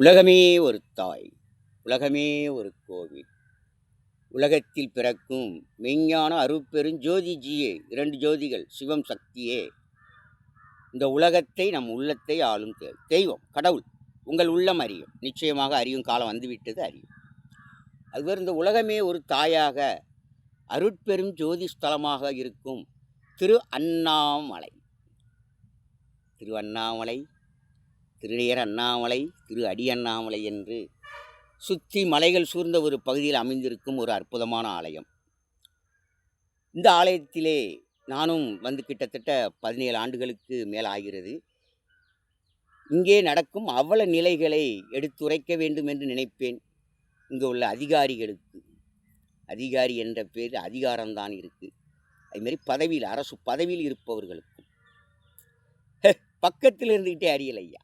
உலகமே ஒரு தாய், உலகமே ஒரு கோவில். உலகத்தில் பிறக்கும் மெய்ஞான அருட்பெருஞ்சோதிஜியே, 2 ஜோதிகள், சிவம் சக்தியே. இந்த உலகத்தை, நம் உள்ளத்தை ஆளும் தெய்வம், கடவுள். உங்கள் உள்ளம் அறியும், நிச்சயமாக அறியும் காலம் வந்துவிட்டது, அறியும். அதுவரை இந்த உலகமே ஒரு தாயாக, அருட்பெரும் ஜோதி ஸ்தலமாக இருக்கும் திரு அண்ணாமலை. திரு அண்ணாமலை, திருநேர் அண்ணாமலை, திரு அடி அண்ணாமலை என்று சுற்றி மலைகள் சூழ்ந்த ஒரு பகுதியில் அமைந்திருக்கும் ஒரு அற்புதமான ஆலயம். இந்த ஆலயத்திலே நானும் வந்து கிட்டத்தட்ட 17 ஆண்டுகளுக்கு மேல் ஆகிறது. இங்கே நடக்கும் அவல நிலைகளை எடுத்துரைக்க வேண்டும் என்று நினைப்பேன். இங்கே உள்ள அதிகாரிகளுக்கு, அதிகாரி என்ற பேர் அதிகாரம்தான் இருக்குது, அதுமாரி பதவியில், அரசு பதவியில் இருப்பவர்களுக்கும் பக்கத்தில் இருந்துக்கிட்டே அறியலை ஐயா.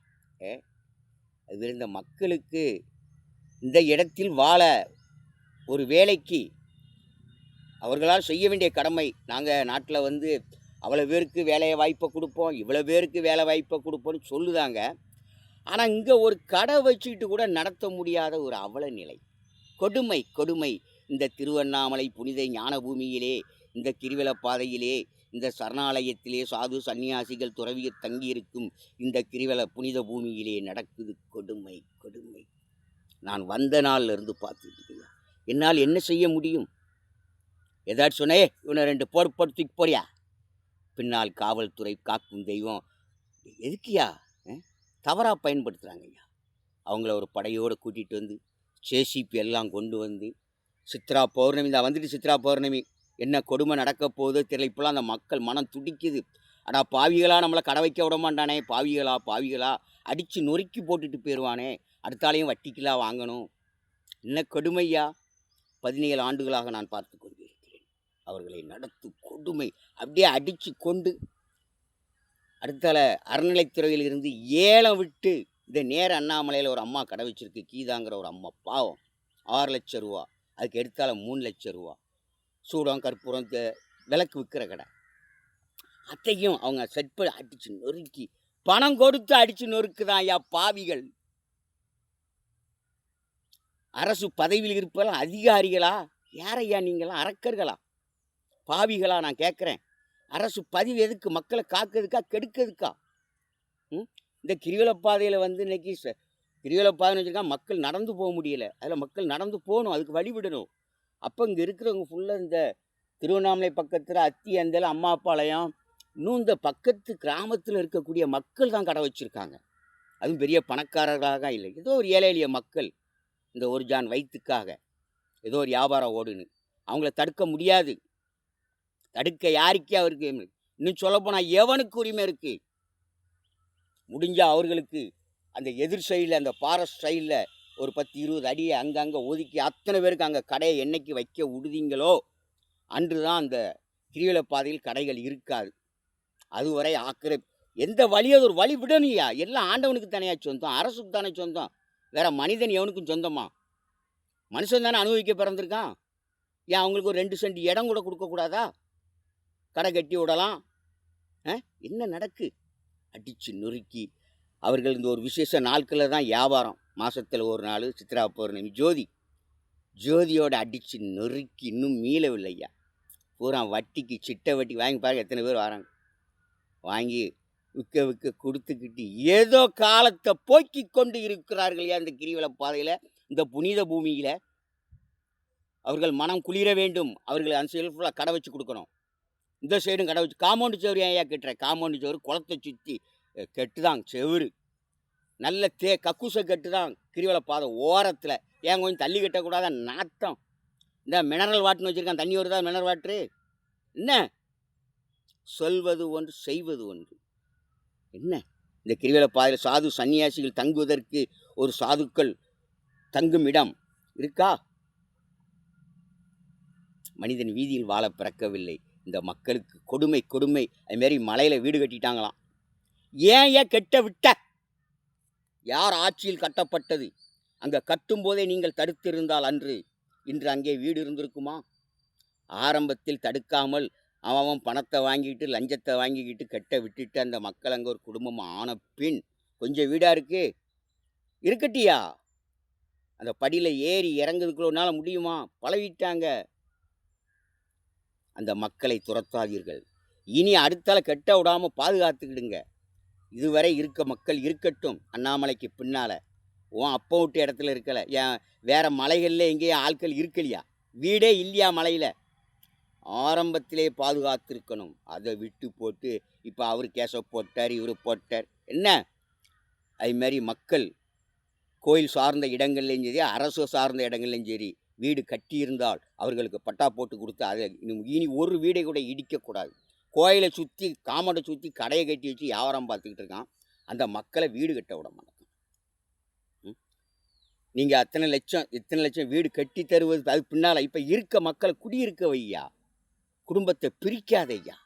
அது இந்த மக்களுக்கு இந்த இடத்தில் வாழ, ஒரு வேலைக்கு அவர்களால் செய்ய வேண்டிய கடமை. நாங்கள் நாட்டில் வந்து அவ்வளோ பேருக்கு வேலை வாய்ப்பை கொடுப்போம், இவ்வளோ பேருக்கு வேலை வாய்ப்பை கொடுப்போம்னு சொல்லுதாங்க. ஆனால் இங்கே ஒரு கடை வச்சுக்கிட்டு கூட நடத்த முடியாத ஒரு அவல நிலை, கொடுமை கொடுமை. இந்த திருவண்ணாமலை புனித ஞான பூமியிலே, இந்த கிரிவல பாதையிலே, இந்த சரணாலயத்திலே சாது சன்னியாசிகள் துறவியர் தங்கியிருக்கும் இந்த கிரிவல புனித பூமியிலே நடக்குது கொடுமை கொடுமை. நான் வந்த நாள்ல இருந்து பார்த்துட்டு இருக்கேன். என்னால் என்ன செய்ய முடியும்? ஏதாச்சும் சொன்னே, இவனை 2 போடு தூக்கி போறியா? பின்னால் காவல்துறை, காக்கும் தெய்வம். எதுக்கியா தவறாக பயன்படுத்துகிறாங்க ஐயா. அவங்கள ஒரு படையோடு கூட்டிகிட்டு வந்து ஜேசிபி எல்லாம் கொண்டு வந்து, சித்ரா பௌர்ணமி தான் வந்துட்டு, சித்ரா பௌர்ணமி என்ன கொடுமை நடக்க போகுதோ தெரியல. இப்போலாம் அந்த மக்கள் மனம் துடிக்குது. அடா பாவிகளாக நம்மளை கடை வைக்க விட மாட்டானே, பாவிகளா பாவிகளா, அடித்து நொறுக்கி போட்டுட்டு போயிடுவானே, அடுத்தாலையும் வட்டிக்கெல்லாம் வாங்கணும். என்ன கொடுமையா. 17 ஆண்டுகளாக நான் பார்த்து கொண்டிருக்கிறேன் அவர்களை நடத்து கொடுமை. அப்படியே அடித்து கொண்டு அடுத்தால அறநிலைத்துறையில் இருந்து ஏலம் விட்டு, இந்த நேர அண்ணாமலையில் ஒரு அம்மா கடை வச்சிருக்கு, கீதாங்கிற ஒரு அம்மா, பாவம், 6 லட்சம் ரூபா, அதுக்கு எடுத்தால 3 லட்சம் ரூபா. சூடம் கற்பூரம் விளக்கு விற்கிற கடை, அத்தையும் அவங்க செட் பண்ணி அடித்து நொறுக்கி, பணம் கொடுத்து அடித்து நொறுக்குதான் ஐயா பாவிகள். அரசு பதவியில் இருப்பெல்லாம் அதிகாரிகளா? யாரையா நீங்களாம்? அரக்கர்களா? பாவிகளா? நான் கேட்குறேன். அரசு பதிவு எதுக்கு? மக்களை காக்கிறதுக்கா, கெடுக்கிறதுக்கா? இந்த கிரிவலப்பாதையில் வந்து இன்னைக்கு கிரிவலப்பாதைன்னு வச்சுருக்கா, மக்கள் நடந்து போக முடியலை. அதில் மக்கள் நடந்து போகணும், அதுக்கு வழிவிடணும். அப்போ இங்கே இருக்கிறவங்க ஃபுல்லாக இந்த திருவண்ணாமலை பக்கத்தில் அத்தி அந்தல அம்மாப்பாளையம், இன்னும் இந்த பக்கத்து கிராமத்தில் இருக்கக்கூடிய மக்கள் தான் கடை வச்சுருக்காங்க. அதுவும் பெரிய பணக்காரர்களாக இல்லை, ஏதோ ஒரு ஏழை எளிய மக்கள், இந்த ஒரு ஜான் வயிற்றுக்காக ஏதோ ஒரு வியாபாரம் ஓடுன்னு. அவங்கள தடுக்க முடியாது. தடுக்க யாருக்கே அவருக்கு, இன்னும் சொல்லப்போனால் எவனுக்கு உரிமை இருக்குது? முடிஞ்சால் அவர்களுக்கு அந்த எதிர் சைடில், அந்த ஃபாரஸ்ட் சைடில் ஒரு 10-20 அடியை அங்கங்கே ஒதுக்கி, அத்தனை பேருக்கு அங்கே கடையை என்னைக்கு வைக்க விடுதீங்களோ அன்று தான் அந்த கிரிவல பாதையில் கடைகள் இருக்காது. அதுவரை எந்த வழியோ ஒரு வழி விடணுயா. எல்லாம் ஆண்டவனுக்கு தானே சொந்தம், அரசுக்கு தானே சொந்தம். வேற மனிதன் எவனுக்கும் சொந்தமா? மனுஷன் தானே அனுபவிக்க பிறந்திருக்கான். ஏன் அவங்களுக்கு ஒரு 2 சென்ட் இடம் கூட கொடுக்கக்கூடாதா? கடை கட்டி விடலாம். என்ன நடக்கு? அடித்து நொறுக்கி அவர்கள் இந்த ஒரு விசேஷ நாட்களில் தான் வியாபாரம். மாதத்தில் ஒரு நாள் சித்ரா பௌர்ணமி, ஜோதியோட அடித்து நொறுக்கி இன்னும் மீளவில்லையா. பூரா வட்டிக்கு, சிட்டை வட்டி வாங்கி பாருங்க எத்தனை பேர் வராங்க. வாங்கி விற்க கொடுத்துக்கிட்டு ஏதோ காலத்தை போக்கி கொண்டு இருக்கிறார்கள். அந்த கிரிவல பாதையில், இந்த புனித பூமியில் அவர்கள் மனம் குளிர வேண்டும். அவர்கள் அந்த சைடு ஃபுல்லாக கடை வச்சு கொடுக்கணும், இந்த சைடும் கடை வச்சு. காம்பவுண்டு சோறு ஏன் கட்டுறேன்? காம்பவுண்டு சோறு குளத்தை சுற்றி கெட்டுதான் செவரு, நல்ல கக்கூசை கட்டு தான் கிரிவல பாதை ஓரத்தில். ஏன் கொஞ்சம் தள்ளி கட்டக்கூடாத? நாட்டம். இந்த மினரல் வாட்டர்னு வச்சுருக்கான், தண்ணி வருதா மினரல் வாட்ரு? என்ன சொல்வது ஒன்று, செய்வது ஒன்று. என்ன இந்த கிரிவல பாதையில் சாது சன்னியாசிகள் தங்குவதற்கு ஒரு சாதுக்கள் தங்கும் இடம் இருக்கா? மனிதன் வீதியில் வாழ பிறக்கவில்லை. இந்த மக்களுக்கு கொடுமை கொடுமை. அதுமாரி மலையில் வீடு கட்டிட்டாங்களாம். ஏன் கெட்ட விட்ட? யார் ஆட்சியில் கட்டப்பட்டது? அங்கே கட்டும்போதே நீங்கள் தடுத்திருந்தால் இன்று அங்கே வீடு இருந்திருக்குமா? ஆரம்பத்தில் தடுக்காமல் அவன் பணத்தை வாங்கிட்டு, லஞ்சத்தை வாங்கிக்கிட்டு கட்ட விட்டுட்டு அந்த மக்கள் அங்கே ஒரு குடும்பமாக ஆன பின் கொஞ்சம் வீடாக இருக்குது. இருக்கட்டியா? அந்த படியில் ஏறி இறங்குறதுக்குள்ள உன்னால முடியுமா? பழகிட்டாங்க. அந்த மக்களை துரத்தாதீர்கள். இனி அடுத்தால கெட்ட விடாம பாதுகாத்துக்கிடுங்க. இதுவரை இருக்க மக்கள் இருக்கட்டும். அண்ணாமலைக்கு பின்னால. உன் அப்பா விட்ட இடத்துல இருக்கல. ஏன் வேற மலைகள்ல எங்கேயும் ஆட்கள் இருக்கலையா? வீடே இல்லையா மலையில? ஆரம்பத்திலே பாதுகாத்திருக்கணும். அதை விட்டு போட்டு இப்போ அவர் கேஸை போட்டார், இவர் போட்டார். என்ன? அதுமாரி மக்கள் கோயில் சார்ந்த இடங்கள்லையும் சரி, அரசு சார்ந்த இடங்கள்லையும் சரி, வீடு கட்டியிருந்தால் அவர்களுக்கு பட்டா போட்டு கொடுத்து அதை இனி ஒரு வீடை கூட இடிக்கக்கூடாது. கோயிலை சுற்றி காமௌண்டை சுற்றி கடையை கட்டி வச்சு வியாபாரம் பார்த்துக்கிட்டு இருக்கான். அந்த மக்களை வீடு கட்ட விட மாட்டாங்க. நீங்கள் இத்தனை லட்சம் வீடு கட்டி தருவது அது பின்னால் இப்போ இருக்க மக்களை குடியிருக்க வையா. குடும்பத்தை பிரிக்காதையா.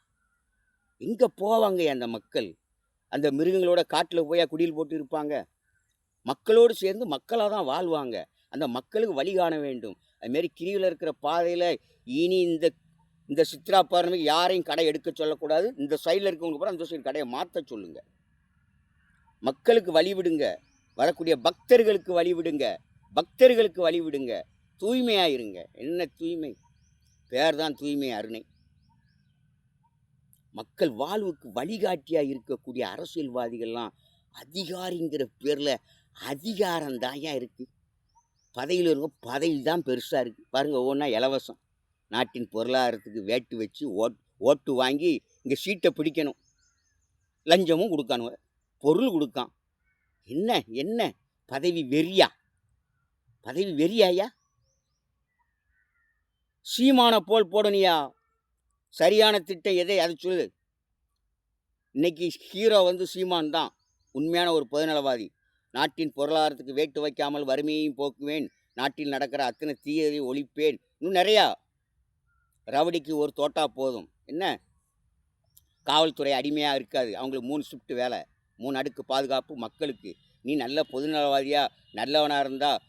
எங்கே போவாங்க அந்த மக்கள்? அந்த மிருகங்களோட காட்டில் போய் குடியில் போட்டு இருப்பாங்க. மக்களோடு சேர்ந்து மக்களாக தான் வாழ்வாங்க. அந்த மக்களுக்கு வழி காண வேண்டும். அதுமாரி கிரியில் இருக்கிற பாதையில் இனி இந்த சித்ரா பௌர்ணமிக்கு யாரையும் கடை எடுக்க சொல்லக்கூடாது. இந்த சைடில் இருக்கவங்க கூட அந்த சைடு கடையை மாற்ற சொல்லுங்க. மக்களுக்கு வழிவிடுங்க. வரக்கூடிய பக்தர்களுக்கு வழிவிடுங்க. பக்தர்களுக்கு வழிவிடுங்க. தூய்மையாயிருங்க. என்ன தூய்மை? பேர் தான் தூய்மை அருணை. மக்கள் வாழ்வுக்கு வழிகாட்டியாக இருக்கக்கூடிய அரசியல்வாதிகள்லாம் அதிகாரிங்கிற பேரில் அதிகாரம் தாயா இருக்குது. பதவியில் இருக்க பதவி தான் பெருசாக இருக்குது. பாருங்கள், ஒவ்வொன்றா இலவசம். நாட்டின் பொருளாதாரத்துக்கு வேட்டு வச்சு ஓட்டு வாங்கி இங்கே சீட்டை பிடிக்கணும். லஞ்சமும் கொடுக்கணும், பொருள் கொடுக்கான். என்ன என்ன பதவி வெறியா? பதவி வெறியாயா? சீமான போல் போடணியா? சரியான திட்டம் எதை அதை சொல்லு. இன்னைக்கு ஹீரோ சீமான் தான் உண்மையான ஒரு பொதுநலவாதி. நாட்டின் பொருளாதாரத்துக்கு வேட்டு வைக்காமல் வறுமையையும் போக்குவேன், நாட்டில் நடக்கிற அத்தனை தீயதை ஒழிப்பேன், இன்னும் நிறையா. ரவுடிக்கு ஒரு தோட்டா போதும். என்ன? காவல்துறை அடிமையாக இருக்காது. அவங்களுக்கு 3 ஷிஃப்ட் வேலை, 3 அடுக்கு பாதுகாப்பு மக்களுக்கு. நீ நல்ல பொதுநலவாதியாக நல்லவனாக இருந்தால்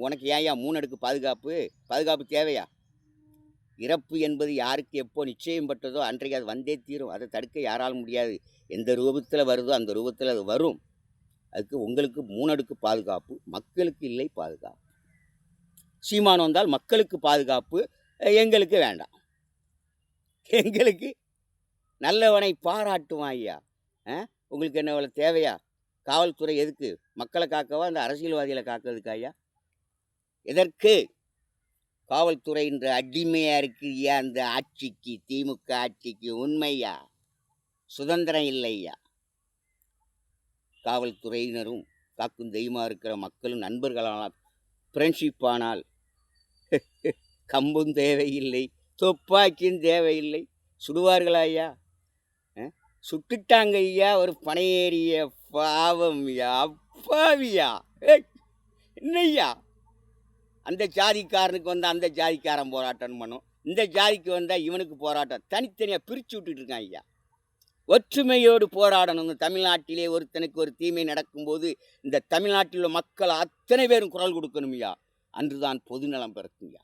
உனக்கு ஏன்யா 3 அடுக்கு பாதுகாப்பு தேவையா? இறப்பு என்பது யாருக்கு எப்போ நிச்சயம் பட்டதோ அன்றைக்கு அது வந்தே தீரும். அதை தடுக்க யாராலும் முடியாது. எந்த ரூபத்தில் வருதோ அந்த ரூபத்தில் அது வரும். அதுக்கு உங்களுக்கு 3 அடுக்கு பாதுகாப்பு, மக்களுக்கு இல்லை பாதுகாப்பு. சீமான் வந்தால் மக்களுக்கு பாதுகாப்பு, எங்களுக்கு வேண்டாம். எங்களுக்கு நல்லவனை பாராட்டுவான் ஐயா. உங்களுக்கு என்ன இவ்வளோ தேவையா? காவல்துறை எதுக்கு? மக்களை காக்கவா, அந்த அரசியல்வாதிகளை காக்கிறதுக்கா ஐயா? எதற்கு? காவல்துறைன்ற அடிமையாக இருக்குயா அந்த ஆட்சிக்கு, திமுக ஆட்சிக்கு. உண்மையா? சுதந்திரம் இல்லையா? காவல்துறையினரும் காக்கும் தெய்வமாக இருக்கிற மக்களும் நண்பர்களானால், ஃப்ரெண்ட்ஷிப் ஆனால் கம்பும் தேவையில்லை, துப்பாக்கியும் தேவையில்லை. சுடுவார்களா ஐயா? சுட்டுட்டாங்க ஐயா ஒரு பனையேறிய பாவம்யா, அப்பாவியா. என்னய்யா? அந்த ஜாதிக்காரனுக்கு வந்தால் அந்த ஜாதிக்காரன் போராட்டம் பண்ணும், இந்த ஜாதிக்கு வந்தால் இவனுக்கு போராட்டம். தனித்தனியாக பிரித்து விட்டுட்டு இருக்கான் ஐயா. ஒற்றுமையோடு போராடணும். தமிழ்நாட்டிலே ஒருத்தனுக்கு ஒரு தீமை நடக்கும்போது இந்த தமிழ்நாட்டில் உள்ள மக்கள் அத்தனை பேரும் குரல் கொடுக்கணும் ஐயா. அன்றுதான் பொதுநலம் பிறக்கும்யா.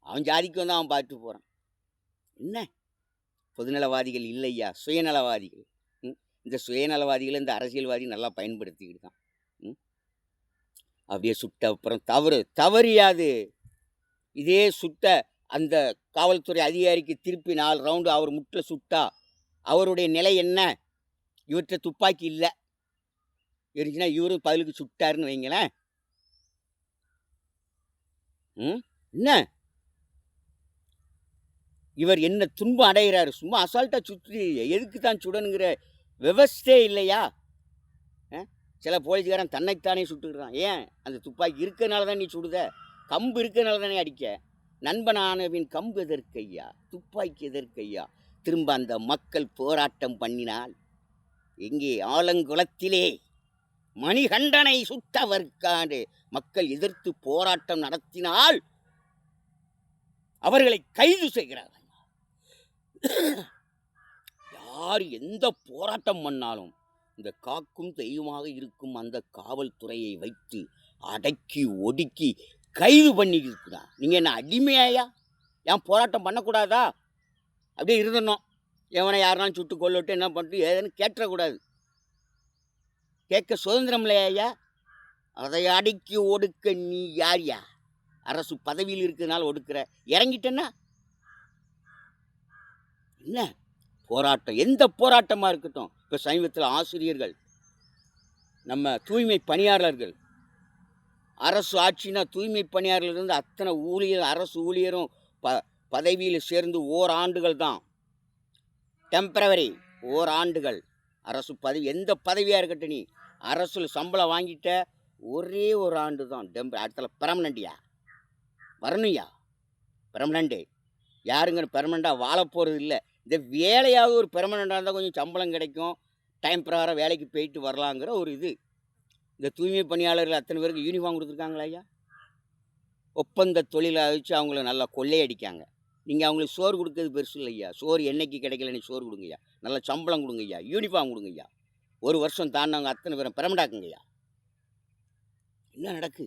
அவன் ஜாதிக்கு வந்து அவன் பார்த்துட்டு போகிறான். என்ன? பொதுநலவாதிகள் இல்லையா, சுயநலவாதிகள். இந்த சுயநலவாதிகளை இந்த அரசியல்வாதி நல்லா பயன்படுத்திக்கிட்டு தான். அப்படியே சுட்ட அப்புறம் தவறியாது. இதே சுட்ட அந்த காவல்துறை அதிகாரிக்கு திருப்பி 4 ரவுண்டு அவர் முட்டில் சுட்டா அவருடைய நிலை என்ன? இவற்றை துப்பாக்கி இல்லை இருந்துச்சுன்னா இவரும் பதிலுக்கு சுட்டாருன்னு வைங்களேன். என்ன இவர் என்ன துன்பம் அடைகிறாரு? சும்மா அசால்ட்டாக சுற்றி எதுக்கு தான் சுடணுங்கிற விவஸ்தே இல்லையா? சில போலீஸ்காரன் தன்னைத்தானே சுட்டுக்கிறான். ஏன்? அந்த துப்பாக்கி இருக்கிறனால தான் நீ சுடுத, கம்பு இருக்கிறனால தானே அடிக்க. நண்பனானவின் கம்பு எதற்கையா, துப்பாக்கி எதற்கையா? திரும்ப அந்த மக்கள் போராட்டம் பண்ணினால் எங்கே? ஆலங்குளத்திலே மணிகண்டனை சுட்டவர்க்காண்டு மக்கள் எதிர்த்து போராட்டம் நடத்தினால் அவர்களை கைது செய்கிறார்கள். யார் எந்த போராட்டம் பண்ணாலும் இந்த காக்கும் தெய்வமாக இருக்கும் அந்த காவல்துறையை வைத்து அடக்கி ஒடுக்கி கைது பண்ணி இருக்கிறார். நீங்கள் என்ன அடிமையாயா? ஏன் போராட்டம் பண்ணக்கூடாதா? அப்படியே இருந்தணும். எவனை யாருனாலும் சுட்டு கொள்ளட்டு என்ன பண்ணிட்டு ஏதுன்னு கேட்டக்கூடாது. கேட்க சுதந்திரம் இல்லையா? அதை அடக்கி ஒடுக்க நீ யார்யா? அரசு பதவியில் இருக்கிறதுனால ஒடுக்குற. இறங்கிட்டேன்னா என்ன போராட்டம்? எந்த போராட்டமாக இருக்கட்டும். இப்போ சமீபத்தில் ஆசிரியர்கள், நம்ம தூய்மை பணியாளர்கள், அரசு ஆட்சினா தூய்மை பணியாளர்லேருந்து அத்தனை ஊழியர், அரசு ஊழியரும் பதவியில் சேர்ந்து ஓராண்டுகள் தான். டெம்பரவரி ஓராண்டுகள் அரசு பதவி. எந்த பதவியாக இருக்கட்டும், நீ அரசு சம்பளம் வாங்கிட்ட ஒரே ஒரு ஆண்டு தான் அடுத்த பெர்மனண்ட்யா வரணும்யா. பெர்மனண்ட்டு யாருங்க பெர்மனண்ட்டாக வாழ போகிறது இல்லை. இந்த வேலையாவது ஒரு பெர்மனண்ட்டாக இருந்தால் கொஞ்சம் சம்பளம் கிடைக்கும், டைம் பிரகாரம் வேலைக்கு போயிட்டு வரலாங்கிற ஒரு இது. இந்த தூய்மை பணியாளர்கள் அத்தனை பேருக்கு யூனிஃபார்ம் கொடுத்துருக்காங்களா ஐயா? ஒப்பந்த தொழிலை வச்சு அவங்கள நல்லா கொள்ளையடிக்காங்க. நீங்கள் அவங்களுக்கு சோறு கொடுக்கறது பெருசு இல்லை ஐயா. சோறு என்னைக்கு கிடைக்கல, நீ சோறு கொடுங்க ஐயா. நல்ல சம்பளம் கொடுங்க ஐயா, யூனிஃபார்ம் கொடுங்க ஐயா. ஒரு வருஷம் தாண்டவங்க அத்தனை பேரும் பெர்மனண்டாக்குங்க ஐயா. என்ன நடக்கு?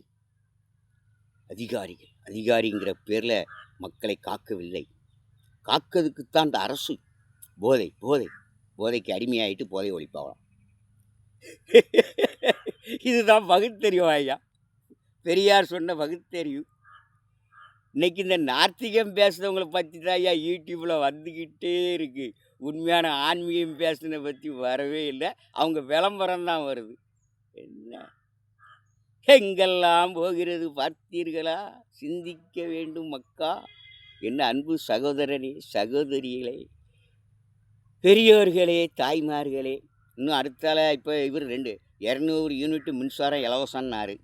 அதிகாரிங்கிற பேரில் மக்களை காக்கவில்லை. காக்கிறதுக்குத்தான் இந்த அரசு. போதைக்கு அடிமையாயிட்டு போதை ஒழிப்பாகலாம். இதுதான் பகுத்தறிவு ஐயா. பெரியார் சொன்ன பகுத்தறிவு. இன்னைக்கு இந்த நாத்திகம் பேசுகிறவங்களை பற்றி தான் ஐயா யூடியூப்பில் வந்துக்கிட்டே இருக்குது. உண்மையான ஆன்மீகம் பேசுனதை பற்றி வரவே இல்லை. அவங்க விளம்பரம் தான் வருது. என்ன எங்கெல்லாம் போகிறது பார்த்தீர்களா? சிந்திக்க வேண்டும் மக்கா. என்ன அன்பு சகோதரனே, சகோதரிகளே, பெரியோர்களே, தாய்மார்களே. இன்னும் அடுத்தால இப்போ இவர் 200 யூனிட் மின்சாரம் இலவசம்னாரு.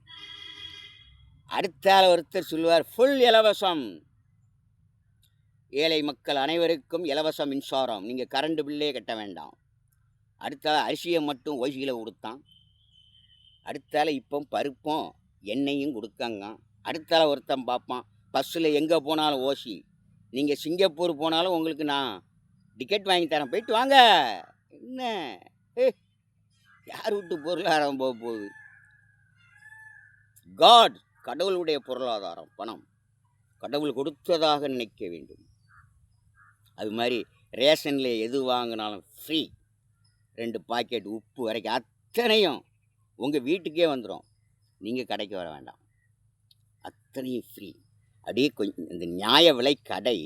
அடுத்தால ஒருத்தர் சொல்லுவார் ஃபுல் இலவசம், ஏழை மக்கள் அனைவருக்கும் இலவச மின்சாரம், நீங்கள் கரண்ட் பில்லே கட்ட வேண்டாம். அடுத்தால அரிசியை மட்டும் ஓசியில் கொடுத்தான். அடுத்தால இப்போ பருப்பும் எண்ணெயும் கொடுக்காங்க. அடுத்தால ஒருத்தன் பார்ப்பான் பஸ்ஸில் எங்கே போனாலும் ஓசி, நீங்கள் சிங்கப்பூர் போனாலும் உங்களுக்கு நான் டிக்கெட் வாங்கி தரேன், போயிட்டு வாங்க. என்ன யார் விட்டு பொருளாதாரம் போக போகுது? காட், கடவுளுடைய பொருளாதாரம் பணம், கடவுள் கொடுத்ததாக நினைக்க வேண்டும். அது மாதிரி ரேஷனில் எது வாங்கினாலும் ஃப்ரீ. 2 பாக்கெட் உப்பு வரைக்கும் அத்தனையும் உங்கள் வீட்டுக்கே வந்துடும், நீங்கள் கடைக்கு வர வேண்டாம், அத்தனையும் ஃப்ரீ. அப்படியே கொஞ்சம் இந்த நியாய விலை கடை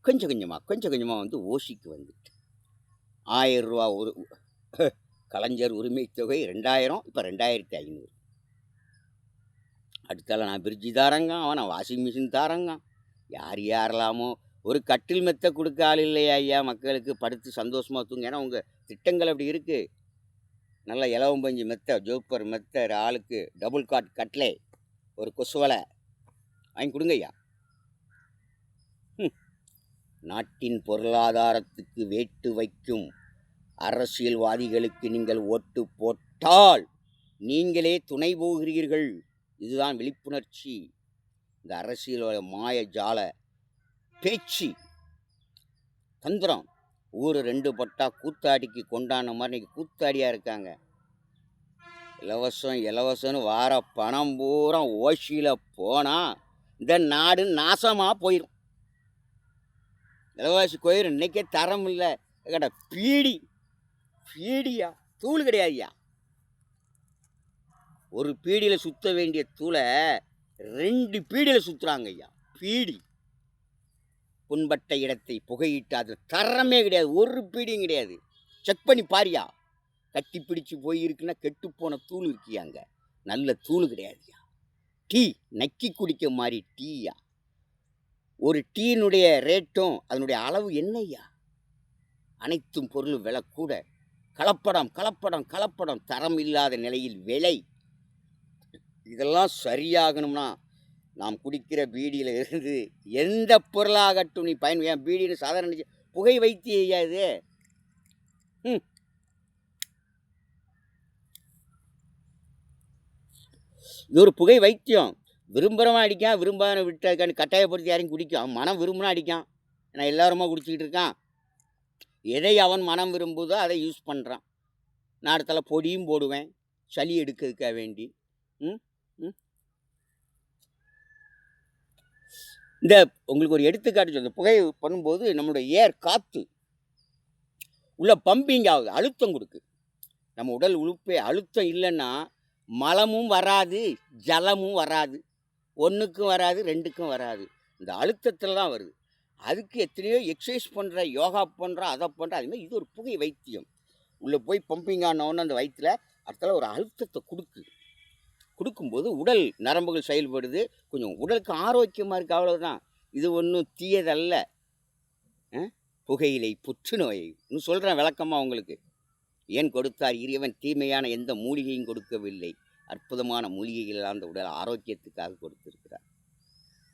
கொஞ்சம் கொஞ்சமாக வந்து ஓசிக்கு வந்துட்டு 1000 ரூபா ஒரு கலைஞர் உரிமை தொகை 2000, இப்போ 2500. அடுத்தால நான் பிரிட்ஜு தாரங்க, அவன் வாஷிங் மிஷின் தாரங்க, யாரெல்லாமோ ஒரு கட்டில் மெத்தை கொடுக்க ஆள் இல்லையா ஐயா மக்களுக்கு? படுத்து சந்தோஷமாக தூங்க. ஏன்னா உங்கள் திட்டங்கள் அப்படி இருக்குது. நல்லா இலவம்பஞ்சு மெத்தை, ஜோப்பர் மெத்தை, ஆளுக்கு டபுள் காட் கட்லே, ஒரு கொசுவலை வாங்கி கொடுங்க ஐயா. நாட்டின் பொருளாதாரத்துக்கு வேட்டு வைக்கும் அரசியல்வாதிகளுக்கு நீங்கள் ஓட்டு போட்டால் நீங்களே துணை போகிறீர்கள். இதுதான் விழிப்புணர்ச்சி. இந்த அரசியலோட மாய ஜால பேச்சு தந்திரம். ஊர் 2 பட்டா கூத்தாடிக்கு கொண்டாடின மாதிரி இன்றைக்கி கூத்தாடியாக இருக்காங்க. இலவசம்னு வார பணம் பூரா ஓசியில் போனால் இந்த நாடு நாசமாக போயிடும். விலைவாசி போயிடும். இன்றைக்கே தரம் இல்லை கேட்டா. பீடியா தூள் கிடையாதுயா. ஒரு பீடியில் சுற்ற வேண்டிய தூளை 2 பீடியில் சுற்றுறாங்க ஐயா. பீடி புண்பட்ட இடத்தை புகையிட்டு அது தரமே கிடையாது, ஒரு பீடியும் கிடையாது. செக் பண்ணி பாரியா. கட்டி பிடிச்சி போயிருக்குன்னா கெட்டுப்போன தூள் இருக்கியாங்க, நல்ல தூள் கிடையாதுயா. டீ நக்கி குடிக்க மாதிரி டீயா. ஒரு டீனுடைய ரேட்டும் அதனுடைய அளவு என்னையா? அனைத்தும் பொருள் விலை கூட. கலப்படம் தரம் இல்லாத நிலையில் விலை. இதெல்லாம் சரியாகணும்னா நாம் குடிக்கிற பீடியில் இருந்து எந்த பொருளாகட்டும் நீ ஏன் பீடின்னு சாதாரண புகை வைத்திய ஐயா இது. இது ஒரு புகை வைத்தியம். விரும்புகிறவன் அடிக்கான், விரும்பாத விட்டாக்கான்னு கட்டாயப்படுத்தி யாரையும் குடிக்கும். மனம் விரும்பினா அடிக்கான். ஏன்னா எல்லாருமா குடிச்சிக்கிட்டு இருக்கான். எதை அவன் மனம் விரும்புதோ அதை யூஸ் பண்ணுறான். நான் இடத்துல பொடியும் போடுவேன் சளி எடுக்கிறதுக்காக வேண்டி. இந்த உங்களுக்கு ஒரு எடுத்துக்காட்டு சொல்ல, புகை பண்ணும்போது நம்மளுடைய காற்று உள்ள பம்பிங் ஆகுது, அழுத்தம் கொடுக்கு. நம்ம உடல் உறுப்பே அழுத்தம் இல்லைன்னா மலமும் வராது, ஜலமும் வராது. 1க்கும் வராது, 2க்கும் வராது. இந்த அழுத்தத்தில் தான் வருது. அதுக்கு எத்தனையோ எக்ஸர்சைஸ் பண்ணுற, யோகா பண்ணுற, அதை பண்ணுற. அதுமாதிரி இது ஒரு புகை வைத்தியம். உள்ளே போய் பம்பிங் ஆனோன்னு அந்த வயிற்றில் அடுத்தால ஒரு அழுத்தத்தை கொடுக்கும்போது உடல் நரம்புகள் செயல்படுது. கொஞ்சம் உடலுக்கு ஆரோக்கியமாக இருக்குது, அவ்வளோதான். இது ஒன்றும் தீயதல்ல. புகையிலை புற்றுநோயை இன்னும் சொல்கிறேன் விளக்கமாக உங்களுக்கு. ஏன் கொடுத்தார் இறைவன்? தீமையான எந்த மூலிகையும் கொடுக்கவில்லை. அற்புதமான மூலிகைகள் அந்த உடல் ஆரோக்கியத்துக்காக கொடுத்திருக்கிறார்.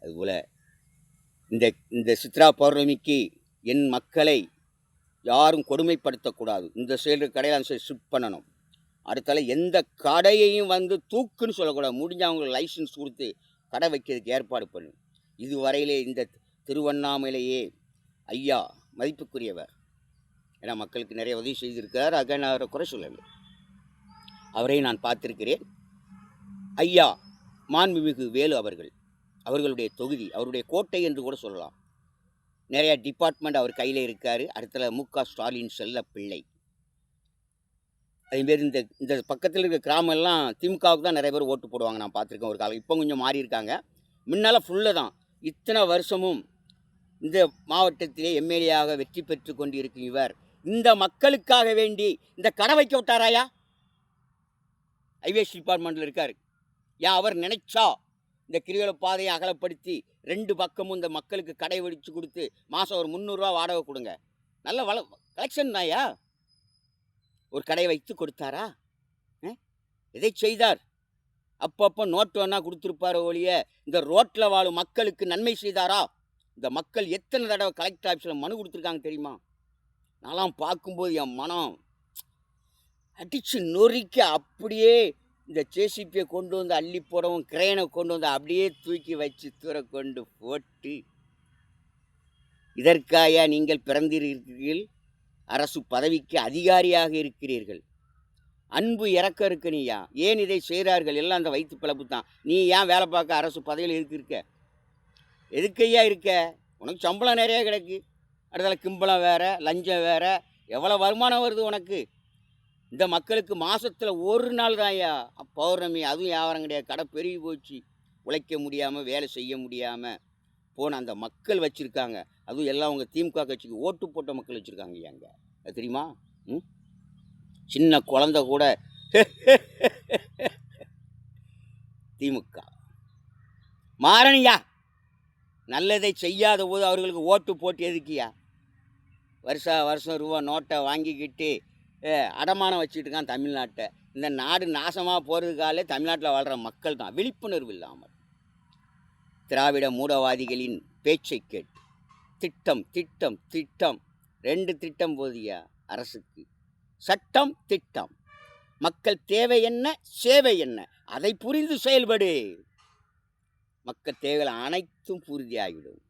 அதுபோல் இந்த சித்ரா பௌர்ணமிக்கு என் மக்களை யாரும் கொடுமைப்படுத்தக்கூடாது. இந்த சைடு கடையில் அந்த சைடு ஷிஃப்ட் பண்ணணும். அடுத்தால எந்த கடையையும் வந்து தூக்குன்னு சொல்லக்கூடாது. முடிஞ்ச அவங்களுக்கு லைசன்ஸ் கொடுத்து கடை வைக்கிறதுக்கு ஏற்பாடு பண்ணு. இதுவரையிலே இந்த திருவண்ணாமலையே ஐயா மதிப்புக்குரியவர். ஏன்னா மக்களுக்கு நிறைய உதவி செய்திருக்கிறார். ஆக நான் அவரை குறை சொல்லலை. அவரை நான் பார்த்திருக்கிறேன். ஐயா மாண்புமிகு வேலு அவர்களுடைய தொகுதி, அவருடைய கோட்டை என்று கூட சொல்லலாம். நிறையா டிபார்ட்மெண்ட் அவர் கையில் இருக்கார். அடுத்தல மு.க. ஸ்டாலின் செல்ல பிள்ளை. அதேமாரி இந்த பக்கத்தில் இருக்கிற கிராமம் எல்லாம் திமுகவுக்கு தான் நிறைய பேர் ஓட்டு போடுவாங்க. நான் பார்த்துருக்கேன் ஒரு காலம். இப்போ கொஞ்சம் மாறி இருக்காங்க. முன்னால் ஃபுல்லாக தான். இத்தனை வருஷமும் இந்த மாவட்டத்திலே எம்எல்ஏயாக வெற்றி பெற்று கொண்டு இருக்கும் இவர் இந்த மக்களுக்காக வேண்டி இந்த கடை வைக்க விட்டாராயா? ஹைவேஸ் டிபார்ட்மெண்ட்டில் இருக்கார். அவர் நினைச்சா இந்த கிரிவல பாதையை அகலப்படுத்தி 2 பக்கமும் இந்த மக்களுக்கு கடை வெடித்து கொடுத்து மாதம் ஒரு 300 ரூபா வாடகை கொடுங்க. நல்ல கலெக்ஷன் தாயா. ஒரு கடை வைத்து கொடுத்தாரா? எதை செய்தார்? அப்பப்போ நோட்டு வேணா கொடுத்துருப்பார ஒழிய இந்த ரோட்டில் வாழும் மக்களுக்கு நன்மை செய்தாரா? இந்த மக்கள் எத்தனை தடவை கலெக்டர் ஆஃபீஸில் மனு கொடுத்துருக்காங்க தெரியுமா? நான்லாம் பார்க்கும்போது என் மனம் அடித்து நொறிக்க அப்படியே இந்த ஜேசிபியை கொண்டு வந்து அள்ளி போடவும், கிரேனை கொண்டு வந்து அப்படியே தூக்கி வச்சு தூர கொண்டு போட்டு, இதற்காக நீங்கள் பிறந்திருக்கிறீர்கள், அரசு பதவிக்கு அதிகாரியாக இருக்கிறீர்கள். அன்பு இறக்கம் இருக்கு. நீயா ஏன் இதை செய்கிறார்கள்? எல்லாம் அந்த வயிற்று பிளப்பு தான். நீ ஏன் வேலை பார்க்க அரசு பதவியில் இருக்க? எதுக்கையா இருக்க? உனக்கு சம்பளம் நிறையா கிடக்கு. அடுத்தால கிம்பளம் வேறு, லஞ்சம் வேறு. எவ்வளோ வருமானம் வருது உனக்கு? இந்த மக்களுக்கு மாதத்தில் ஒரு நாள் தான்யா பௌர்ணமி. அதுவும் வியாபாரம் கிடையாது. கடை பெருகி போச்சு. உழைக்க முடியாமல், வேலை செய்ய முடியாமல் போன அந்த மக்கள் வச்சுருக்காங்க. அதுவும் எல்லாம் உங்கள் திமுக கட்சிக்கு ஓட்டு போட்ட மக்கள் வச்சுருக்காங்க. ஏங்க அது தெரியுமா? சின்ன குழந்தை கூட திமுக மாறணியா. நல்லதை செய்யாத போது அவர்களுக்கு ஓட்டு போட்டு எதுக்கியா? வருஷம் ரூபா நோட்டை வாங்கிக்கிட்டு அடமானம் வச்சுட்டு இருக்கான் தமிழ்நாட்டை. இந்த நாடு நாசமாக போகிறதுக்காலே தமிழ்நாட்டில் வாழ்கிற மக்கள் தான் விழிப்புணர்வு இல்லாமல் திராவிட மூடவாதிகளின் பேச்சை கேட்டு திட்டம் திட்டம் திட்டம் 2 திட்டம் போதியா அரசுக்கு. சட்டம், திட்டம். மக்கள் தேவை என்ன, சேவை என்ன, அதை புரிந்து செயல்படு. மக்கள் தேவைகள் அனைத்தும் பூர்த்தியாகிவிடும்.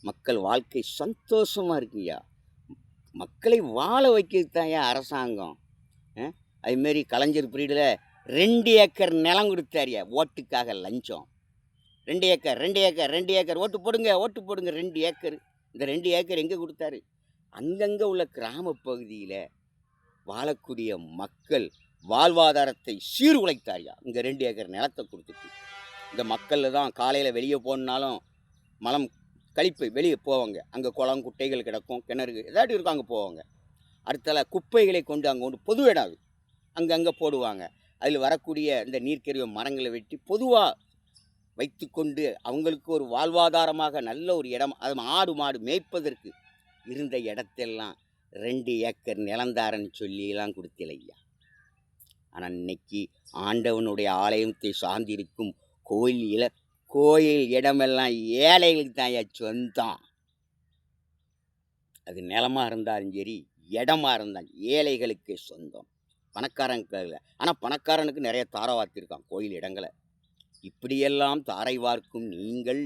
மக்கள் வாழ்க்கை சந்தோஷமாக இருக்குயா. மக்களை வாழ வைக்கிறது தான் ஏன் அரசாங்கம். அதுமாரி கலைஞர் பீரியடில் 2 ஏக்கர் நிலம் கொடுத்தாரியா ஓட்டுக்காக லஞ்சம். 2 ஏக்கர் ஓட்டு போடுங்க 2 ஏக்கர். இந்த 2 ஏக்கர் எங்கே கொடுத்தாரு? அங்கங்கே உள்ள கிராம பகுதியில் வாழக்கூடிய மக்கள் வாழ்வாதாரத்தை சீர்குலைத்தாரியா. இங்கே 2 ஏக்கர் நிலத்தை கொடுத்துட்டு இந்த மக்களில் தான் காலையில் வெளியே போனாலும் மலம் கழிப்பு வெளியே போவாங்க. அங்கே குளம் குட்டைகள் கிடக்கும், கிணறு ஏதாட்டி இருக்கும், அங்கே போவாங்க. அடுத்தால குப்பைகளை கொண்டு அங்கே கொண்டு பொது இடம் அது அங்கங்கே போடுவாங்க. அதில் வரக்கூடிய இந்த நீர்க்கருவி மரங்களை வெட்டி பொதுவாக வைத்து கொண்டு அவங்களுக்கு ஒரு வாழ்வாதாரமாக நல்ல ஒரு இடம், அது ஆடு மாடு மேய்ப்பதற்கு இருந்த இடத்தெல்லாம் 2 ஏக்கர் நிலந்தாரன்னு சொல்லியெல்லாம் கொடுத்தில்லையா. ஆனால் இன்னைக்கு ஆண்டவனுடைய ஆலயத்தை சார்ந்திருக்கும் கோயில் இடமெல்லாம் ஏழைகளுக்கு தான் சொந்தம். அது நிலமாக இருந்தாலும் சரி, இடமா இருந்தாலும் ஏழைகளுக்கு சொந்தம், பணக்காரனுக்கு இல்லை. ஆனால் பணக்காரனுக்கு நிறைய தாரை வார்த்திருக்கான் கோயில் இடங்களை. இப்படியெல்லாம் தாரை வார்க்கும் நீங்கள்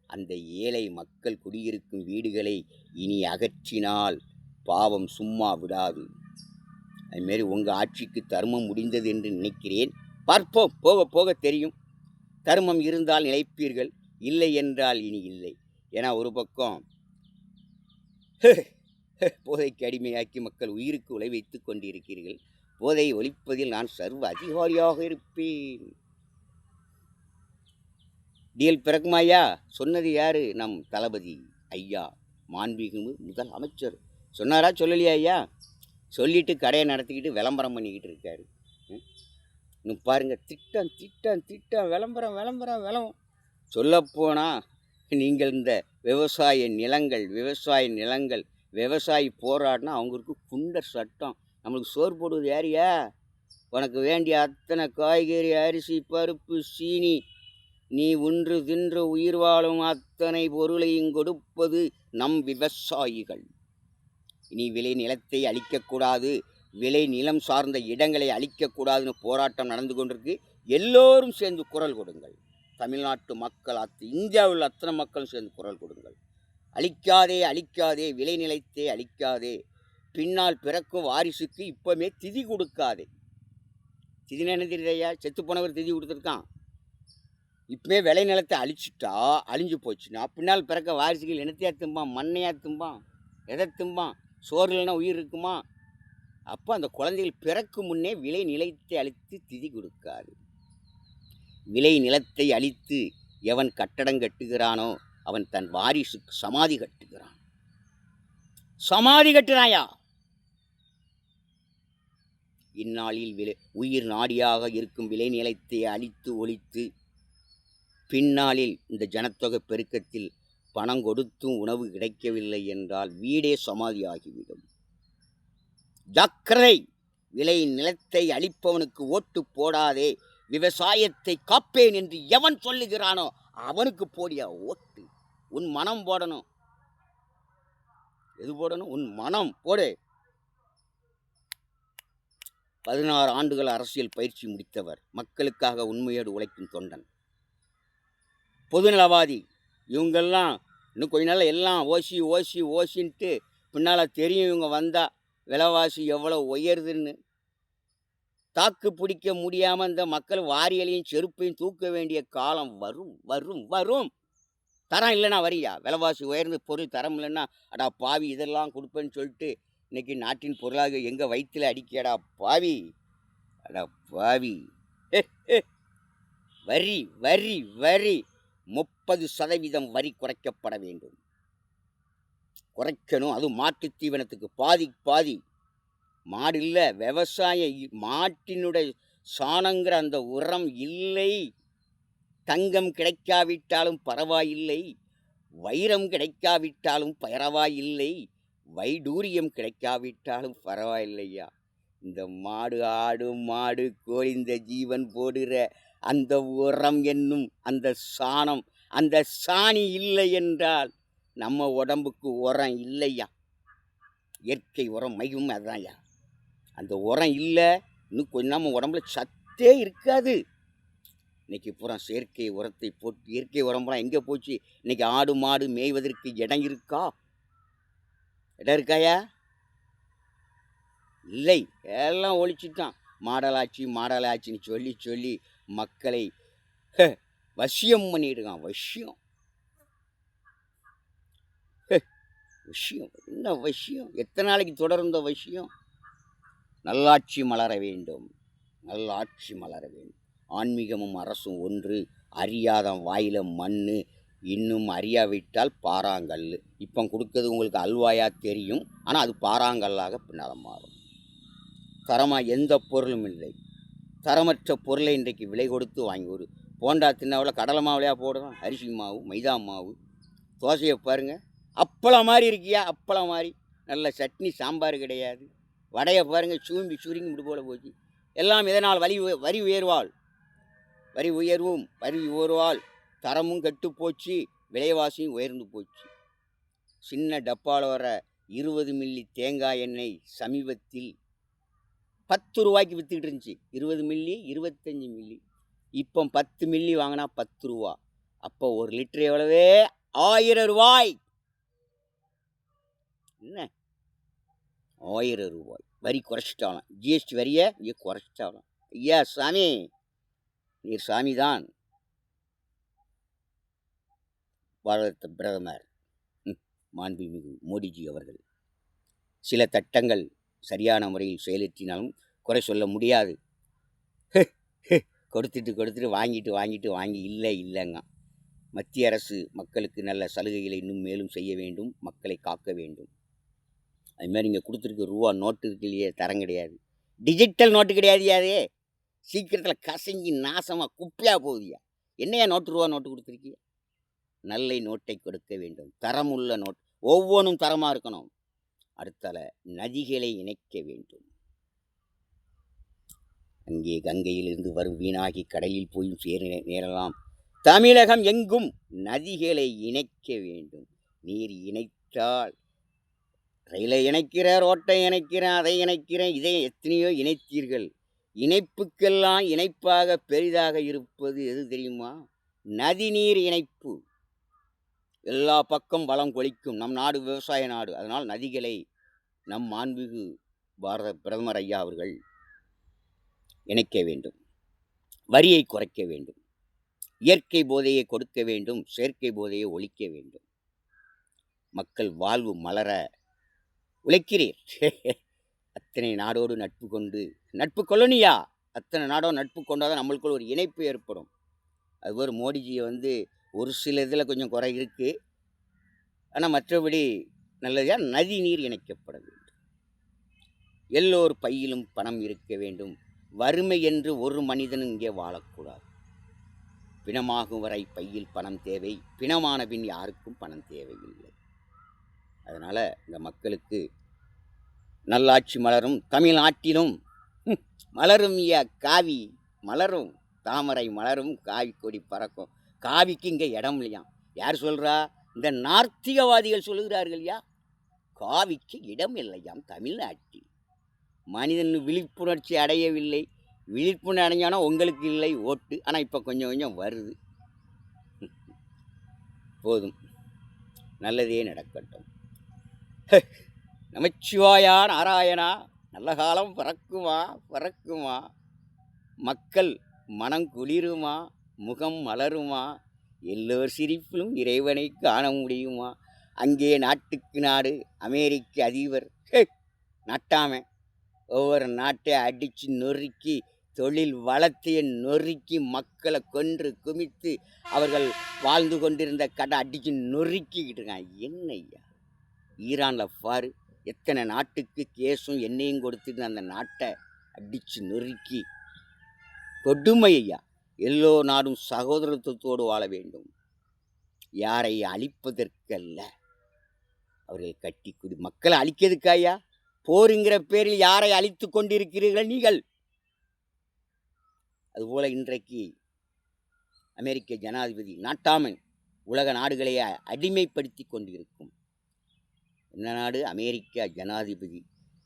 அந்த ஏழை மக்கள் குடியிருக்கும் வீடுகளை இனி அகற்றினால் பாவம் சும்மா விடாது. அதுமாரி உங்கள் ஆட்சிக்கு தர்மம் முடிந்தது என்று நினைக்கிறேன். பார்ப்போம், போக போக தெரியும். தர்மம் இருந்தால் நிலைப்பீர்கள், இல்லை என்றால் இனி இல்லை. ஏன்னா ஒரு பக்கம் போதைக்கு அடிமையாக்கி மக்கள் உயிருக்கு உழை வைத்து கொண்டிருக்கிறீர்கள். போதையை ஒழிப்பதில் நான் சர்வ அதிகாரியாக இருப்பேன். டீல் பிறக்குமா ஐயா? சொன்னது யாரு? நம் தளபதி ஐயா, மாண்புமிகு முதல் அமைச்சர். சொன்னாரா சொல்லலையா ஐயா? சொல்லிட்டு கடையை நடத்திக்கிட்டு விளம்பரம் பண்ணிக்கிட்டு இருக்காரு. இன்னும் பாருங்க, திட்டம் திட்டம் திட்டம், விளம்பரம் விளம்பரம் விளம்பரம். சொல்லப்போனால் நீங்கள் இந்த விவசாய நிலங்கள் விவசாயி போராடினா அவங்களுக்கு குண்டர் சட்டம். நம்மளுக்கு சோறு போடுவது யாரியா? உனக்கு வேண்டிய அத்தனை காய்கறி, அரிசி, பருப்பு, சீனி, நீ உன்று தின்று உயிர் வாழும் அத்தனை பொருளையும் கொடுப்பது நம் விவசாயிகள். இனி விளை நிலத்தை அழிக்கக்கூடாது, விளை நிலம் சார்ந்த இடங்களை அழிக்கக்கூடாதுன்னு போராட்டம் நடந்து கொண்டிருக்கு. எல்லோரும் சேர்ந்து குரல் கொடுங்கள். தமிழ்நாட்டு மக்கள், இந்தியாவில் அத்தனை மக்களும் சேர்ந்து குரல் கொடுங்கள். அழிக்காதே அழிக்காதே, விளை நிலத்தை அழிக்காதே, பின்னால் பிறக்கும் வாரிசுக்கு இப்போமே திதி கொடுக்காதே. திதினா என்ன தெரியுதையா? செத்து போனவர் திதி கொடுத்துருக்கான். இப்போமே விளை நிலத்தை அழிச்சிட்டா, அழிஞ்சு போச்சுன்னா பின்னால் பிறக்க வாரிசுகள் என்னத்தையா திம்பான்? மண்ணையா திம்பான்? எதை திம்பான்? சோறு இல்லைன்னா உயிர் இருக்குமா? அப்போ அந்த குழந்தைகள் பிறக்கும் முன்னே விளை நிலத்தை அழித்து திதி கொடுக்காது. விளை நிலத்தை அழித்து எவன் கட்டடம் கட்டுகிறானோ அவன் தன் வாரிசுக்கு சமாதி கட்டுகிறான். சமாதி கட்டுறாயா? இந்நாளில் உயிர் நாடியாக இருக்கும் விளை நிலத்தை அழித்து ஒழித்து பின்னாளில் இந்த ஜனத்தொகை பெருக்கத்தில் பணம் கொடுத்தும் உணவு கிடைக்கவில்லை என்றால் வீடே சமாதி ஆகிவிடும். ஜாக்கிரதை! விளை நிலத்தை அழிப்பவனுக்கு ஓட்டு போடாதே. விவசாயத்தை காப்பேன் என்று எவன் சொல்லுகிறானோ அவனுக்கு போடியா ஓட்டு. உன் மனம் போடணும். எது போடணும்? உன் மனம் போடு. 16 ஆண்டுகள் அரசியல் பயிற்சி முடித்தவர், மக்களுக்காக உண்மையோடு உழைக்கும் தொண்டன், பொதுநலவாதி. இவங்கெல்லாம் இன்னும் கொஞ்ச நாள் எல்லாம் ஓசின்ட்டு பின்னால் தெரியும். இவங்க வந்தால் விலைவாசி எவ்வளோ உயருதுன்னு தாக்கு பிடிக்க முடியாமல் இந்த மக்கள் வாரியலையும் செருப்பையும் தூக்க வேண்டிய காலம் வரும் வரும் வரும். தரம் இல்லைன்னா வரியா? விலைவாசி உயர்ந்து பொருள் தரம் இல்லைன்னா அடா பாவி இதெல்லாம் கொடுப்பேன்னு சொல்லிட்டு இன்றைக்கி நாட்டின் பொருளாக எங்கள் வயிற்றில் அடிக்கடா பாவி, அடா பாவி. வரி வரி வரி 30% வரி குறைக்கப்பட வேண்டும். குறைக்கணும். அது மாட்டு தீவனத்துக்கு பாதி. மாடு இல்லை, விவசாய மாட்டினுடைய சாணங்கிற அந்த உரம் இல்லை. தங்கம் கிடைக்காவிட்டாலும் பரவாயில்லை, வைரம் கிடைக்காவிட்டாலும் பரவாயில்லை, வைடூரியம் கிடைக்காவிட்டாலும் பரவாயில்லையா. இந்த ஆடு கோழி இந்த ஜீவன் போடுற அந்த உரம் என்னும் அந்த சாணம், அந்த சாணி இல்லை என்றால் நம்ம உடம்புக்கு உரம் இல்லையா. இயற்கை உரம் மையம் அதுதான்யா. அந்த உரம் இல்லை, இன்னும் கொஞ்சம் நம்ம உடம்புல சத்தே இருக்காது. இன்றைக்கி பூரா செயற்கை உரத்தை போட்டு இயற்கை உரம் பூரா எங்கே போச்சு? இன்றைக்கி ஆடு மாடு மேய்வதற்கு இடம் இருக்கா? இடம் இருக்காயா? இல்லை, எல்லாம் ஒழிச்சிட்டான். மாடலாச்சின்னு சொல்லி மக்களை வசியம் பண்ணிடுறான். வசியம் என்ன வசியம்? எத்தனை நாளைக்கு தொடரும் இந்த வசியம்? நல்லாட்சி மலர வேண்டும். ஆன்மீகமும் அரசும் ஒன்று. அறியாத வாயில மண், இன்னும் அறியாவிட்டால் பாறாங்கல். இப்போ கொடுக்கறது உங்களுக்கு அல்வாயா தெரியும், ஆனால் அது பாறாங்கல்லாக பின்னால் மாறும். தரமாக எந்த பொருளும் இல்லை. தரமற்ற பொருளை இன்றைக்கு விலை கொடுத்து வாங்கி ஒரு போண்டா தின்னாவில் கடலை மாவுலையா போடுறோம்? அரிசி மாவு, மைதா மாவு. தோசையை பாருங்கள், அப்பளம் மாதிரி இருக்கியா? அப்பளம் மாதிரி. நல்ல சட்னி சாம்பார் கிடையாது. வடையை பாருங்கள், சுருங்கி முடி போல போச்சு. எல்லாம் இதனால் வரி உயர்வால் தரமும் கெட்டு போச்சு, விலைவாசியும் உயர்ந்து போச்சு. சின்ன டப்பாவில் வர 20 மில்லி தேங்காய் எண்ணெய் சமீபத்தில் 10 ரூபாய்க்கு விற்றுக்கிட்டு இருந்துச்சு. 20 மில்லி 25 மில்லி. இப்போ 10 மில்லி வாங்கினா 10 ரூபா. அப்போ 1 லிட்டர் எவ்வளவே? 1000 ரூபாய். என்ன 1000 ரூபாய் வரி குறைச்சிட்டாலாம். ஜிஎஸ்டி வரியை இங்கே குறைச்சிட்டாலாம். ஐயா சாமி, நீர் சாமி தான். பாரத பிரதமர் மாண்புமிகு மோடிஜி அவர்கள் சில திட்டங்கள் சரியான முறையில் செயலேற்றினாலும் குறை சொல்ல முடியாது. கொடுத்துட்டு வாங்கி இல்லைங்க. மத்திய அரசு மக்களுக்கு நல்ல சலுகைகளை இன்னும் மேலும் செய்ய வேண்டும், மக்களை காக்க வேண்டும். அதுமாதிரி இங்கே கொடுத்துருக்க ரூபா நோட்டு இருக்கு இல்லையே, தரம் கிடையாது. டிஜிட்டல் நோட்டு கிடையாதுயா. அது சீக்கிரத்தில் கசங்கி நாசமாக குப்பையாக போகுதுயா. என்னையா ரூபா நோட்டு கொடுத்துருக்கிய? நல்ல நோட்டை கொடுக்க வேண்டும், தரமுள்ள நோட், ஒவ்வொன்றும் தரமாக இருக்கணும். அடுத்தால நதிகளை இணைக்க வேண்டும். அங்கே கங்கையிலிருந்து வரும் வீணாகி கடலில் போயும் நேரலாம். தமிழகம் எங்கும் நதிகளை இணைக்க வேண்டும். நீர் இணைத்தால் ரயிலை இணைக்கிறேன், ரோட்டை இணைக்கிறேன், அதை இணைக்கிறேன், இதை எத்தனையோ இணைத்தீர்கள். இணைப்புக்கெல்லாம் இணைப்பாக பெரிதாக இருப்பது எது தெரியுமா? நதிநீர் இணைப்பு. எல்லா பக்கம் வளம் கொளிக்கும். நம் நாடு விவசாய நாடு. அதனால் நதிகளை நம் மாண்புமிகு பாரத பிரதமர் ஐயா அவர்கள் இணைக்க வேண்டும். வரியை குறைக்க வேண்டும். இயற்கை போதையை கொடுக்க வேண்டும், செயற்கை போதையை ஒழிக்க வேண்டும். மக்கள் வாழ்வு மலர உழைக்கிறீர். அத்தனை நாடோடு நட்பு கொள்ளனியா, அத்தனை நாடோடு நட்பு கொண்டாதான் நம்மளுக்குள்ள ஒரு இணைப்பு ஏற்படும். அதுபோல் மோடிஜியை ஒரு சில இதில் கொஞ்சம் குறை இருக்குது. ஆனால் மற்றபடி நல்லதா. நதி நீர் இணைக்கப்பட வேண்டும். எல்லோர் பையிலும் பணம் இருக்க வேண்டும். வறுமை என்று ஒரு மனிதனும் இங்கே வாழக்கூடாது. பிணமாகும் வரை பையில் பணம் தேவை, பிணமான பின் யாருக்கும் பணம் தேவையில்லை. அதனால் இந்த மக்களுக்கு நல்லாட்சி மலரும். தமிழ்நாட்டிலும் மலரும் ஐயா, காவி மலரும், தாமரை மலரும், காவி கொடி பறக்கும். காவிக்கு இங்கே இடம் இல்லையா? யார் சொல்கிறா? இந்த நார்த்திகவாதிகள் சொல்லுகிறார்கள். யா, காவிக்கு இடம் இல்லையாம் தமிழ்நாட்டில். மனிதன் விழிப்புணர்ச்சி அடையவில்லை. விழிப்புணர்ச்சி அடைஞ்சானா உங்களுக்கு இல்லை ஓட்டு. ஆனால் இப்போ கொஞ்சம் கொஞ்சம் வருது. போதும், நல்லதே நடக்கட்டும். நமச்சிவாயா நாராயணா. நல்ல காலம் பறக்குமா, மக்கள் மனம் குளிருமா, முகம் மலருமா, எல்லோர் சிரிப்பிலும் இறைவனை காண முடியுமா? அங்கே நாட்டுக்கு நாடு அமெரிக்க அதிபர் நட்டாம ஒவ்வொரு நாட்டை அடித்து நொறுக்கி, தொழில் வளத்தையை நொறுக்கி, மக்களை கொன்று குமித்து அவர்கள் வாழ்ந்து கொண்டிருந்த கடை அடித்து நொறுக்கிக்கிட்டு இருக்காங்க. என்னையா ஈரானில் பாரு, எத்தனை நாட்டுக்கு கேஸும் எண்ணெயும் கொடுத்துட்டு அந்த நாட்டை அடித்து நொறுக்கி கொடுமை ஐயா. எல்லோ நாடும் சகோதரத்துவத்தோடு வாழ வேண்டும். யாரை அழிப்பதற்கல்ல, அவர்கள் கட்டி குடி மக்களை அழிக்கிறதுக்காயா? போருங்கிற பேரில் யாரை அழித்து கொண்டிருக்கிறீர்கள் நீங்கள்? அதுபோல இன்றைக்கு அமெரிக்க ஜனாதிபதி நாட்டாமன் உலக நாடுகளை அடிமைப்படுத்தி கொண்டிருக்கும். என்ன நாடு? அமெரிக்கா ஜனாதிபதி.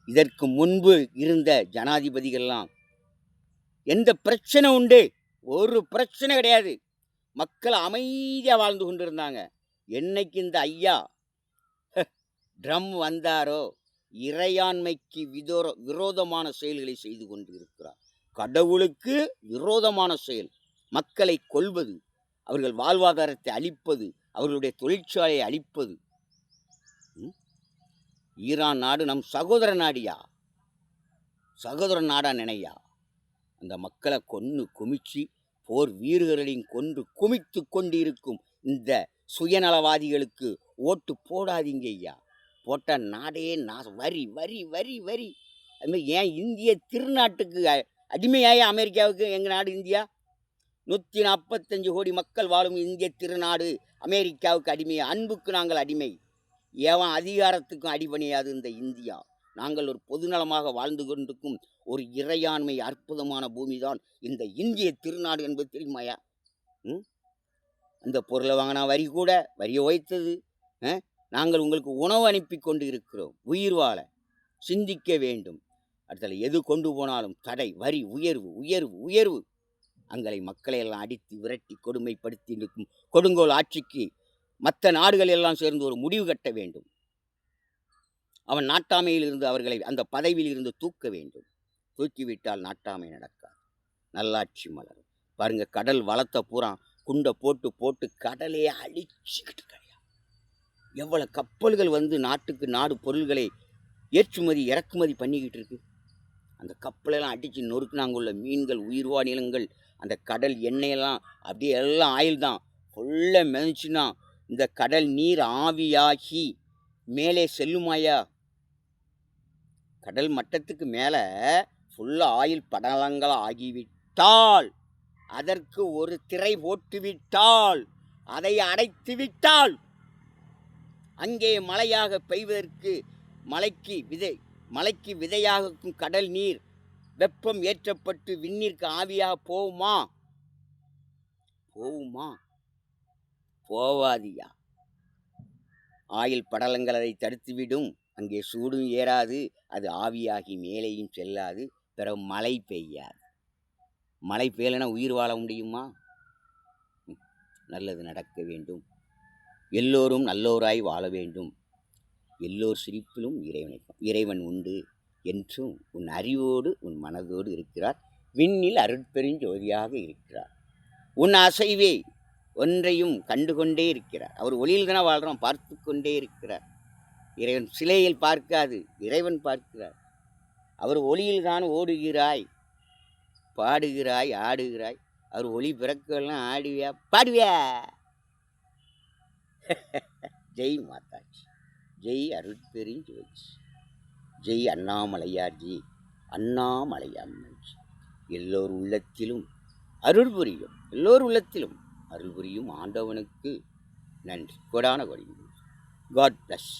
இதற்கு முன்பு இருந்த ஜனாதிபதிகள்லாம் எந்த பிரச்சனை உண்டு? ஒரு பிரச்சனை கிடையாது. மக்கள் அமைதியாக வாழ்ந்து கொண்டிருந்தாங்க. என்னைக்கு இந்த ஐயா ட்ரம் வந்தாரோ, இறையாண்மைக்கு விரோதமான செயல்களை செய்து கொண்டு இருக்கிறார். கடவுளுக்கு விரோதமான செயல், மக்களை கொல்வது, அவர்கள் வாழ்வாதாரத்தை அழிப்பது, அவர்களுடைய தொழிற்சாலையை அழிப்பது. ஈரான் நாடு நம் சகோதர நாடியா, சகோதர நாடா நினையா? அந்த மக்களை கொன்று குமிச்சு, போர் வீரர்களையும் கொன்று குமித்து கொண்டு இருக்கும் இந்த சுயநலவாதிகளுக்கு ஓட்டு போடாதீங்க ஐயா. போட்டால் நாடே வரி வரி வரி வரி. அதுமாதிரி ஏன் இந்திய திருநாட்டுக்கு அடிமையாய அமெரிக்காவுக்கு எங்கள் நாடு இந்தியா? 145 கோடி மக்கள் வாழும் இந்திய திருநாடு அமெரிக்காவுக்கு அடிமை. அன்புக்கு நாங்கள் அடிமை. ஏவன் அதிகாரத்துக்கும் அடிபணியாது இந்த இந்தியா. நாங்கள் ஒரு பொதுநலமாக வாழ்ந்து கொண்டிருக்கும் ஒரு இறையாண்மை அற்புதமான பூமி தான் இந்த இந்திய திருநாடு என்பது தெரியுமாயா? அந்த பொருளை வாங்கினா வரி கூட, வரியை உயர்த்தது. நாங்கள் உங்களுக்கு உணவு அனுப்பி கொண்டு இருக்கிறோம். உயிர் வாழ சிந்திக்க வேண்டும். அடுத்தது எது கொண்டு போனாலும் தடை, வரி, உயர்வு உயர்வு உயர்வு. அங்களை மக்களை எல்லாம் அடித்து விரட்டி கொடுமைப்படுத்தி இருக்கும் கொடுங்கோல் ஆட்சிக்கு மற்ற நாடுகள் எல்லாம் சேர்ந்து ஒரு முடிவு கட்ட வேண்டும். அவன் நாட்டாமையில் இருந்து அவர்களை அந்த பதவியில் இருந்து தூக்க வேண்டும். தூக்கிவிட்டால் நாட்டாமை நடக்காது, நல்லாட்சி மலரும். பாருங்க, கடல் வளத்தை பூரா குண்டை போட்டு போட்டு கடலையே அழிச்சுக்கிட்டு கிடையாது. எவ்வளவு கப்பல்கள் வந்து நாட்டுக்கு நாடு பொருள்களை ஏற்றுமதி இறக்குமதி பண்ணிக்கிட்டு இருக்கு. அந்த கப்பலெல்லாம் அடித்து நொறுக்குனாங்குள்ள மீன்கள், உயிர்வாழினங்கள், அந்த கடல் எண்ணெயெல்லாம் அப்படியே எல்லாம் ஆயில் தான் ஃபுல்லாக மிதந்துச்சுன்னா இந்த கடல் நீர் ஆவியாகி மேலே செல்லுமாயா? கடல் மட்டத்துக்கு மேலே ஃபுல்லாக ஆயில் படலங்களாக ஆகிவிட்டால், அதற்கு ஒரு திரை போட்டுவிட்டால், அதை அடைத்து விட்டால், அங்கே மழையாக பெய்வதற்கு மலைக்கு விதையாகும் கடல் நீர் வெப்பம் ஏற்றப்பட்டு விண்ணிற்கு ஆவியாக போகுமா? போவாதியா. ஆயில் படலங்கள் அதை தடுத்துவிடும். அங்கே சூடும் ஏறாது, அது ஆவியாகி மேலேயும் செல்லாது, பிறகு மழை பெய்யாது. மழை பெய்யலைன்னா உயிர் வாழ முடியுமா? நல்லது நடக்க வேண்டும், எல்லோரும் நல்லோராய் வாழ வேண்டும், எல்லோர் சிரிப்பிலும் இறைவன் உண்டு என்றும் உன் அறிவோடு உன் மனதோடு இருக்கிறார். விண்ணில் அருட்பெருஞ்சோதியாக இருக்கிறார். உன் அசைவே ஒன்றையும் கண்டுகொண்டே இருக்கிறார். அவர் ஒளியில் தானே வாழ்கிறோம், பார்த்து கொண்டே இருக்கிறார். இறைவன் சிலையில் பார்க்காது, இறைவன் பார்க்கிறார். அவர் ஒளியில் தான் ஓடுகிறாய், பாடுகிறாய், ஆடுகிறாய். அவர் ஒளி பிறக்கெல்லாம் ஆடுவியா, பாடுவியா? ஜெய் மாதாஜி, ஜெய் அருட்பெருஞ்சோதி, ஜெய் அண்ணாமலையார்ஜி, அண்ணாமலையார்ஜி. எல்லோர் உள்ளத்திலும் அருள் புரியும், எல்லோர் உள்ளத்திலும் அருள் புரியும் ஆண்டவனுக்கு நன்றி. கொடான கொடி. God plus.